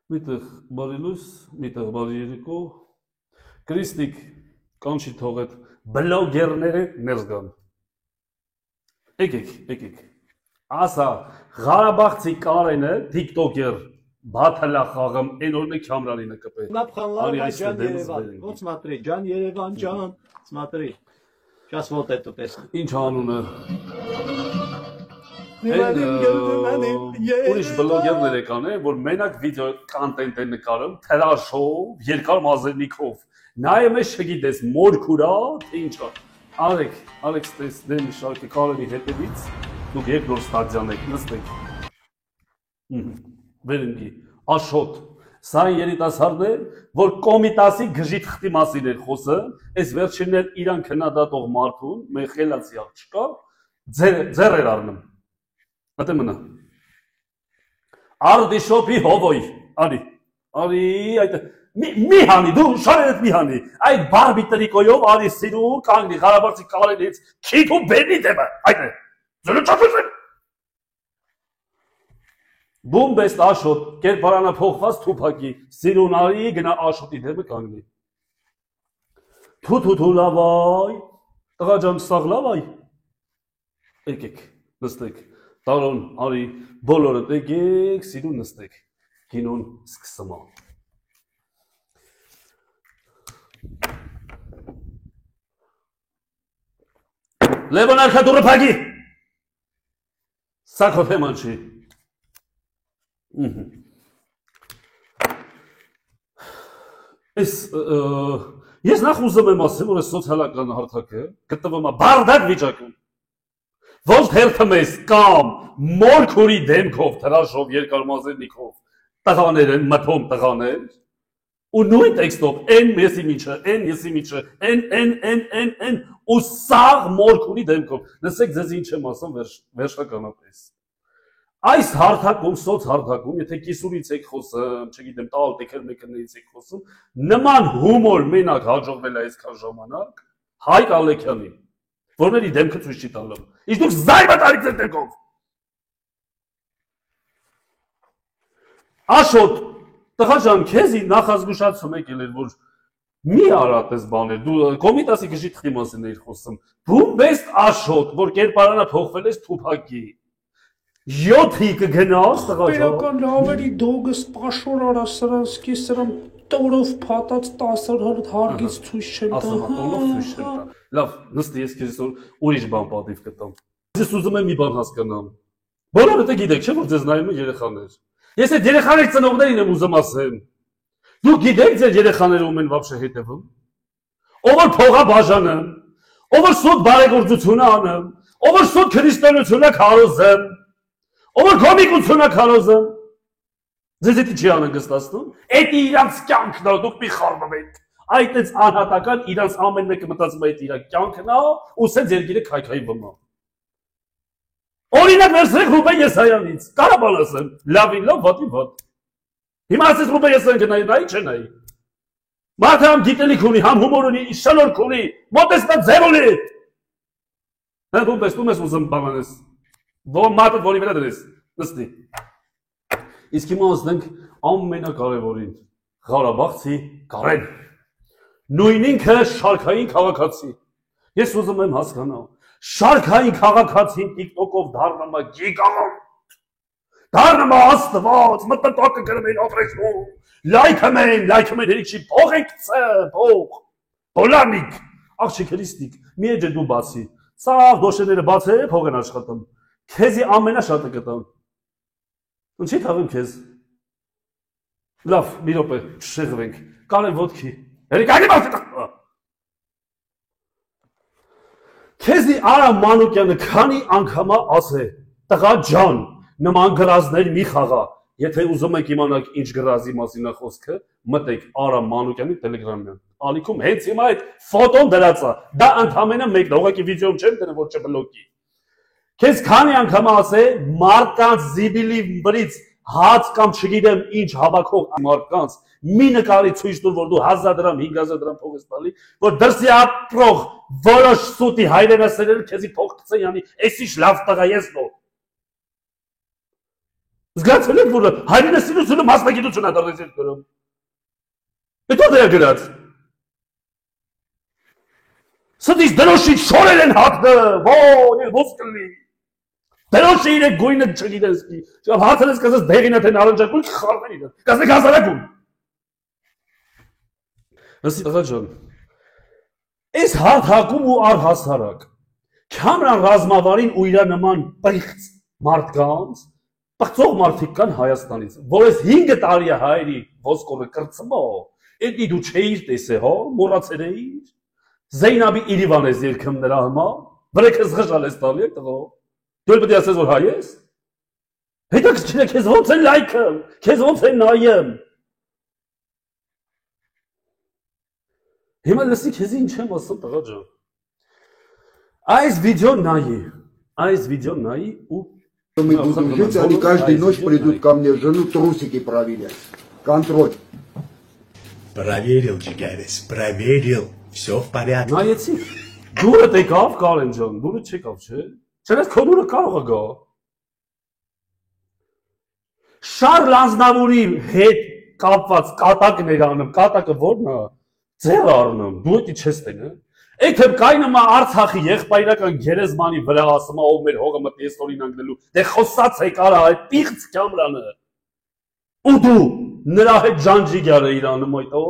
Միտեղ բարի լույս, միտեղ բարի երեկո, Կրիստիկ կանչի թող այդ բլոգերները ներս գան։ Եկեք, ասա, Ղարաբաղցի Կարենը, տիկտոկեր, բաթալա խաղում, են օրն է կամրանինը կպե։ Напханлава Джан Երևան, вот смотри, Джан Երևան, Джан, смотри, сейчас вот эту песню։ Ինչ անունը։ Ուրիշ բլոգերներ եկան է, որ մենակ վիդեո կանտենտ են նկարում, թրաշով, երկար մազերնիքով, նայում ես չգիտես, մորքուրա, թե ինչա։ Ալեքս տեսնեն շարքի Կարենի հետևից, դուք երկրորդ ստադիան եք, նստեք։ Վերնգի, Աշոտ, սա երիտասարդն է, որ Կոմիտասի գժի թղթի մասին էր խոսը, այս վերջիններ իրան քննադատող մարդուն, մեր խելացի աղջկա, ձեռ էր առնում։ Ատե մնա։ Արդիշոպի հովոյ, արի, այդ, մի հանի, դու շարերդ մի հանի, այդ բարբի տրիկոյով արի սիրու կանգնի Ղարաբաղցի Կարենից, քիթ ու բերնի դեմը, այդ է, զրու ճապուս են։ Բումբեստ Աշոտ, կերպարանը փոխված թուփակի, սիրուն արի գնա Աշոտի դեմը կանգնի։ Թութու լավայ, տղաջան սաղ լավայ, եկեք, նստեք, տարոն արի, բոլորդ եկեք, սիրուն նստեք, կինոն սկսմա։ Լևոն արքատուրը պագի, սա քո թեման չի։ Ես նախ ուզում եմ ասեմ, որ այս սոցիալական հարթակը գտնվում է բարդակ վիճակում, ոչ հերթում ես կամ մորքուրի դեմքով, թրաշով, երկար մազերնիքով տղաներ են, մթոմ տղաներ, ու նույն տեքստով, են եսի միջը, են եսի միջը, են, ու սաղ մորքուրի դեմքով, նսեք ձեզ ինչ եմ ասում վերջականապես։ Այս հարթակում, սոց հարթակում, եթե կիսուրից եք խոսում, չգիտեմ, տալ տեքեր մեկներից եք խոսում, նման հումոր մենակ հաջողվել է այսքան ժամանակ Հայկ Ալեքյանին, որների դեմքը ցույց չի տալու։ Իսկ դուք զայբա տարիք եք տեկով։ Աշոտ, տղաջան, քեզի նախազգուշացում եկել էր, որ մի արատ ես բաներ, դու Կոմիտասի գժի թղթի մասին էիր խոսում, բումբեստ Աշոտ, որ կերպարանը փոխվել ես թուփակի։ 7-ի կգնաս տղաջան։ Պետական լավերի դոգս պաշոր արա սրանսկի սրան տորով փաթած 10 հարգից ցույց չեմ տա։ Ասա, տորով ցույց չեմ տա։ Լավ, նստի, ես քեզ ուրիշ բան պատիվ կտամ։ Ես ուզում եմ մի բան հասկանամ։ Բոլորը դե գիտեք, չէ՞ որ ձեզ նայում են երեխաներ։ Ես այդ երեխաների ծնողներին եմ ուզում ասեմ։ Դուք գիտեք ձեր երեխաները ում են վաբշե հետևում։ Ով որ փողա բաժանում, ով որ սուտ բարեգործությունը անում, ով որ սուտ քրիստոնեությունը քարոզում, ով որ կոմիկությունը քարոզում։ Ձեզ էդի չի անհանգստացնում։ Էդի իրանց կյանքն է, դուք մի խառնում եք։ Այդ էս անհատական իրանց ամեն մեկը մտածում է իր կյանքն է, ու սենց երկիրը քայքայվում է։ Օրինակ վերցրեք Ռուբեն Եսայանից, կարաբան ասեմ, լավին լավ, վատին վատ։ Հիմա ասես Ռուբեն Եսայան գնայի, նայի չէ նայի։ Մարդը համ գիտելիք ունի, համ հումոր ունի, շնորհք ունի, մոտեցնա ձև ունի։ Հա դու տեսնում ես ուզում բանանես։ Ո՞մ մարդը որի վրա դրես, նստի։ Իսկ հիմա ասենք ամենակարևորին, Ղարաբաղցի Կարեն։ Նույն ինքը շարքային քաղաքացի։ Ես ուզում եմ հասկանալ, շարքային քաղաքացին TikTok-ով դառնում է գիգանտ։ Դառնում է աստված, մտտոկը գրում են ապրեշնում։ Լայքում են հերիքշի փող եք ծը, փող։ Պոլանիկ, աղջի քրիստիկ, մի էջը դու բացի։ Սաղ դոշեները բաց է, փող են աշխատում։ Քեզի ամենաշատը կտամ։ Ինչի թաղեմ քեզ։ Լավ, մի րոպե, չշեղվենք։ Կարեն ոտքի։ Երիկանի բացի։ Քեզի Արա Մանուկյանը քանի անգամ ասե, տղա ջան, նման գրազներ մի խաղա։ Եթե ուզում եք իմանալ ինչ գրազի մասին է խոսքը, մտեք Արա Մանուկյանի Telegram-յան։ Ալիքում հենց հիմա այդ ֆոտոն դրած է։ Դա ընդամենը մեկն է, ուղղակի վիդեոն չեմ դնում, որ չբլոկի։ Քեզ քանի անգամ ասե մարդկանց զիբիլի վրից հաց կամ չգիտեմ ինչ հավաքող մարդկանց մի նկարի ցույց տուր, որ դու 1000 դրամ, 5000 դրամ փող ես տալի, որ դրսի ապրող որոշ սուտի հայրենասերերը քեզի փող կծեն, յանի, էս ինչ լավ տղա ես նո։ Զգացել եք, որ հայրենասիրությունը մասնագիտություն է դարձել երկրում։ Հետո դրա գրած։ Սդից դրոշի շորեր են հագնում, ո՞ց կլինի։ Դրոշի իրեք գույնը չգիտես ਕੀ։ Հարցել ես կասես դեղին է թե նարնջագույն խառնել իրեն։ Կասեք հասարակում։ Ասի տղա ջան։ Այս հակում ու առհասարակ Քամրան ռազմավարին ու իր նման պիղծ մարդկանց, պղծող մարդիկ կան Հայաստանից, որ այս 5 տարի է հայերի ոսկորը կրծմո, էդի դու չէիր տեսե, հո, մոռացել էիր, Զեյնաբի Իրիվանես երգում նրա համար, վրեքս ղժալ ես տալի եք տղո, դու էլ պետք է ասես, որ հայ ես, հետաքրքիր է քեզ ոնց են լայքը, քեզ ոնց են նայում, հիմա լսի քեզի ինչ եմ ասում տղա ջան, Այս видео наи у... Мы будем жить, они каждую ночь придут ко мне жену трусики проверять. Контроль. Проверил, Джигарис, проверил. Все в порядке. Նայեցի, դուրը եկավ Կարեն ջան, դուրը չեկավ, չէ։ Չնայած քո դուրը կարող է գա։ Շարլ Ազնավուրի հետ կապված կատակներ անում, կատակը ո՞րն է։ Ձեռ առնում, դու դի չես տենը։ Էգ կայնումա Արցախի եղբայրական գերեզմանի վրա ասում ով մեր հողը մտի ստորին անգնելու դե խոսած է կարա այդ պիղծ Քամրանը ու դու նրա հետ ջանջիգար է իրանում այդ ո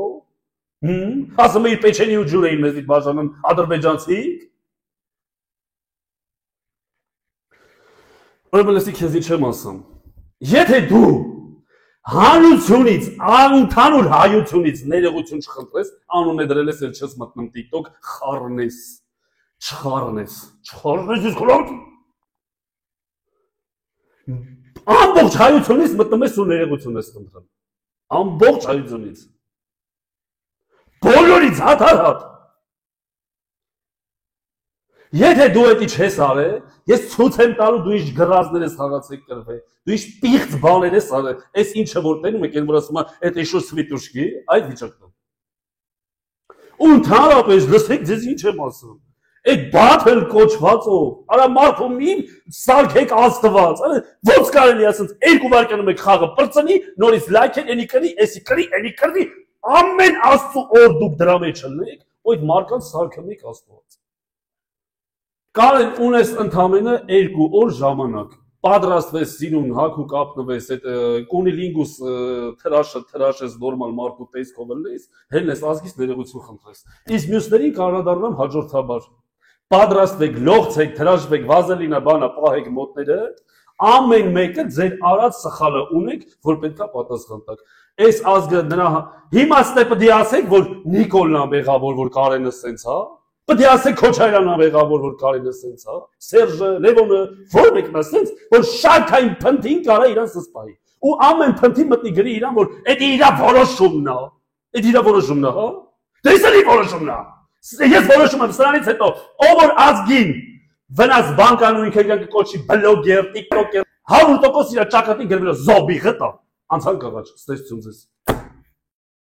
ասում է իր պեչենի ու ջուրը մեզ դիտ բաժանում ադրբեջանցիք ուրեմն լսի քեզի չեմ ասում եթե դու Հանությունից, անթանուր հայությունից ներողություն չխնդրես, անուն է դրել ես, էլ չես մտնում TikTok, խառնես, չխառնես ես խլոտ։ Ամբողջ հայությունից մտնում ես ու ներողություն ես խնդրում։ Ամբողջ հայությունից։ Բոլորից հատ։ Եթե դու էդի չես արել, ես ցույց եմ տալու դու ինչ գրազներ ես խաղացեք կրվե, դու ինչ պիղծ բաներ ես արել, այս ինչը որ տենում եք, այն որ ասում է, այդ էշո սվիտուշկի, այդ վիճակն։ Ու ընդհանրապես լսեք, ձեզ ինչ եմ ասում։ Այդ բաթել կոչվածով, արա մարդու մի սարքեք Աստված, ոնց կարելի ասենց 2 վայրկյանում եք խաղը բրծնի, նորից լայքեն, էնի կրի, էսի կրի, ամեն Աստծո օր դուք դրա մեջ ելնեք, ու այդ մարկանց սարքում եք Աստված։ Կարեն ունես ընդամենը 2 օր ժամանակ, պատրաստվես սիրուն հագու կապնվես, այդ կունիլինգուս թրաշես նորմալ մարդու տեսքով լես, հելնես ազգից ներողություն խնդրես։ Իսկ մյուսներին կարադառնամ հաջորդաբար։ Պատրաստվեք, լողցեք, թրաշվեք, վազելինա բանա, պահեք մոտները, ամեն մեկը ձեր արած սխալը ունեք, որ պետքա պատասխան տաք։ Այս ազգը նրա հիմա ստե պետք է ասեք, որ Նիկոլն է մեղավոր, որ Կարենը սենց, հա։ Պետք է ասեք Քոչարյանն է մեղավոր, որ Կարենը սենց, հա։ Սերժը, Լևոնը, որ մեկն է սենց, որ շարքային փնթին կարա իրան սսպայի։ Ու ամեն փնթի մտնի գրի իրան, որ էդ իր որոշումն է։ Էդ իր որոշումն է, հա։ Դեսելի որոշումն է։ Ես որոշում եմ սրանից հետո, ով որ ազգին վնաս բանկանունի քերյան կոչի բլոգեր, TikToker, 100% իր ճակատին գրվել է զոբի գտա։ Անցան կաղաչ, ստեսություն ձեզ։